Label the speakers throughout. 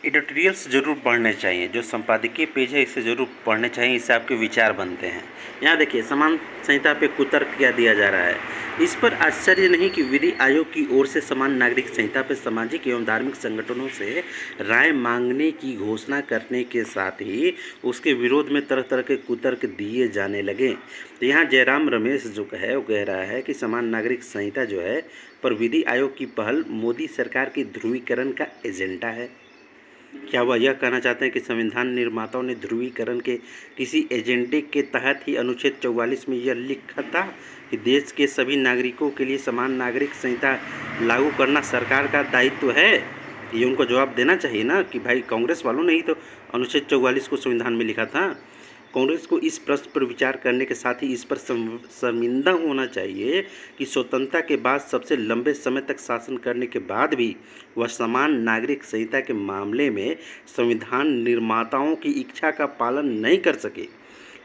Speaker 1: Editorials ज़रूर पढ़ने चाहिए, जो संपादकीय पेज है इसे ज़रूर पढ़ने चाहिए, इससे आपके विचार बनते हैं। यहाँ देखिए, समान संहिता पे कुतर्क क्या दिया जा रहा है। इस पर आश्चर्य नहीं कि विधि आयोग की ओर से समान नागरिक संहिता पर सामाजिक एवं धार्मिक संगठनों से राय मांगने की घोषणा करने के साथ ही उसके विरोध में तरह तरह के कुतर्क दिए जाने लगे। तो यहाँ जयराम रमेश जो है वो कह रहा है कि समान नागरिक संहिता जो है पर विधि आयोग की पहल मोदी सरकार की ध्रुवीकरण का एजेंडा है। क्या वह यह कहना चाहते हैं कि संविधान निर्माताओं ने ध्रुवीकरण के किसी एजेंडे के तहत ही अनुच्छेद 44 में यह लिखा था कि देश के सभी नागरिकों के लिए समान नागरिक संहिता लागू करना सरकार का दायित्व है? ये उनको जवाब देना चाहिए ना कि भाई कांग्रेस वालों ने ही तो अनुच्छेद 44 को संविधान में लिखा था। कांग्रेस को इस प्रश्न पर विचार करने के साथ ही इस पर शर्मिंदा होना चाहिए कि स्वतंत्रता के बाद सबसे लंबे समय तक शासन करने के बाद भी वह समान नागरिक संहिता के मामले में संविधान निर्माताओं की इच्छा का पालन नहीं कर सके।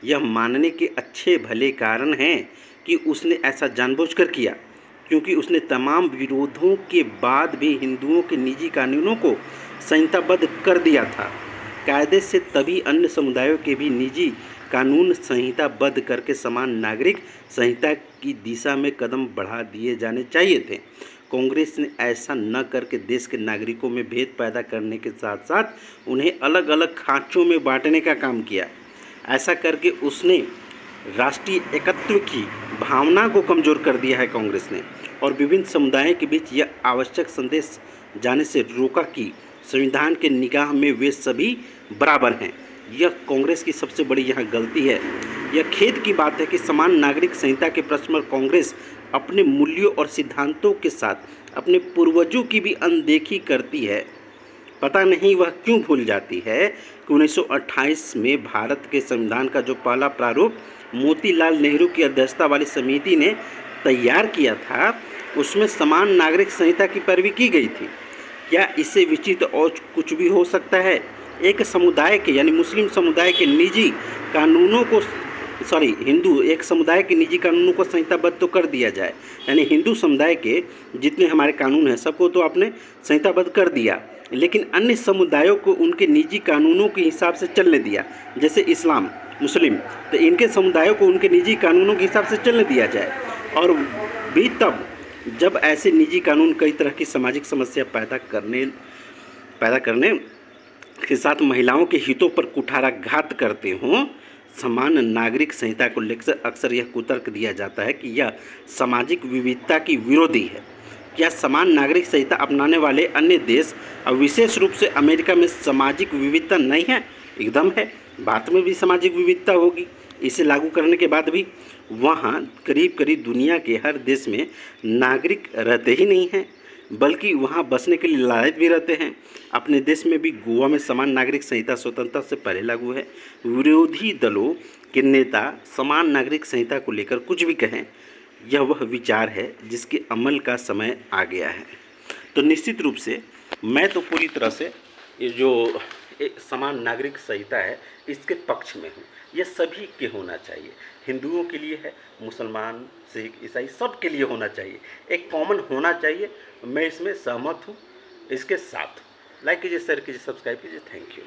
Speaker 1: यह मानने के अच्छे भले कारण हैं कि उसने ऐसा जानबूझकर किया, क्योंकि उसने तमाम विरोधों के बाद भी हिंदुओं के निजी कानूनों को संहिताबद्ध कर दिया था। कायदे से तभी अन्य समुदायों के भी निजी कानून संहिताबद्ध करके समान नागरिक संहिता की दिशा में कदम बढ़ा दिए जाने चाहिए थे। कांग्रेस ने ऐसा न करके देश के नागरिकों में भेद पैदा करने के साथ साथ उन्हें अलग अलग खाँचों में बांटने का काम किया। ऐसा करके उसने राष्ट्रीय एकत्व की भावना को कमज़ोर कर दिया है कांग्रेस ने, और विभिन्न समुदायों के बीच यह आवश्यक संदेश जाने से रोका कि संविधान के निगाह में वे सभी बराबर हैं। यह कांग्रेस की सबसे बड़ी यहाँ गलती है। यह खेद की बात है कि समान नागरिक संहिता के प्रश्न पर कांग्रेस अपने मूल्यों और सिद्धांतों के साथ अपने पूर्वजों की भी अनदेखी करती है। पता नहीं वह क्यों भूल जाती है कि 1928 में भारत के संविधान का जो पहला प्रारूप मोतीलाल नेहरू की अध्यक्षता वाली समिति ने तैयार किया था, उसमें समान नागरिक संहिता की पैरवी की गई थी। क्या इससे विचित्र और कुछ भी हो सकता है? एक समुदाय के यानी मुस्लिम समुदाय के निजी कानूनों को एक समुदाय के निजी कानूनों को संहिताबद्ध तो कर दिया जाए, यानी हिंदू समुदाय के जितने हमारे कानून हैं सबको तो आपने संहिताबद्ध कर दिया, लेकिन अन्य समुदायों को उनके निजी कानूनों के हिसाब से चलने दिया। जैसे इस्लाम, मुस्लिम, तो इनके समुदायों को उनके निजी कानूनों के हिसाब से चलने दिया जाए। और भी तब जब ऐसे निजी कानून कई तरह की सामाजिक समस्या पैदा करने के साथ महिलाओं के हितों पर कुठाराघात करते हों। समान नागरिक संहिता को लेकर अक्सर यह कुतर्क दिया जाता है कि यह सामाजिक विविधता की विरोधी है। क्या समान नागरिक संहिता अपनाने वाले अन्य देश और विशेष रूप से अमेरिका में सामाजिक विविधता नहीं है? एकदम है। भारत में भी सामाजिक विविधता होगी। इसे लागू करने के बाद भी वहाँ करीब करीब दुनिया के हर देश में नागरिक रहते ही नहीं हैं, बल्कि वहाँ बसने के लिए लायक भी रहते हैं। अपने देश में भी गोवा में समान नागरिक संहिता स्वतंत्रता से पहले लागू है। विरोधी दलों के नेता समान नागरिक संहिता को लेकर कुछ भी कहें, यह वह विचार है जिसके अमल का समय आ गया है। तो निश्चित रूप से मैं तो पूरी तरह से ये जो समान नागरिक संहिता है इसके पक्ष में हूँ। यह सभी के होना चाहिए, हिंदुओं के लिए है, मुसलमान, सिख, ईसाई सब के लिए होना चाहिए, एक कॉमन होना चाहिए। मैं इसमें सहमत हूँ, इसके साथ लाइक कीजिए, शेयर कीजिए, सब्सक्राइब कीजिए। Thank you.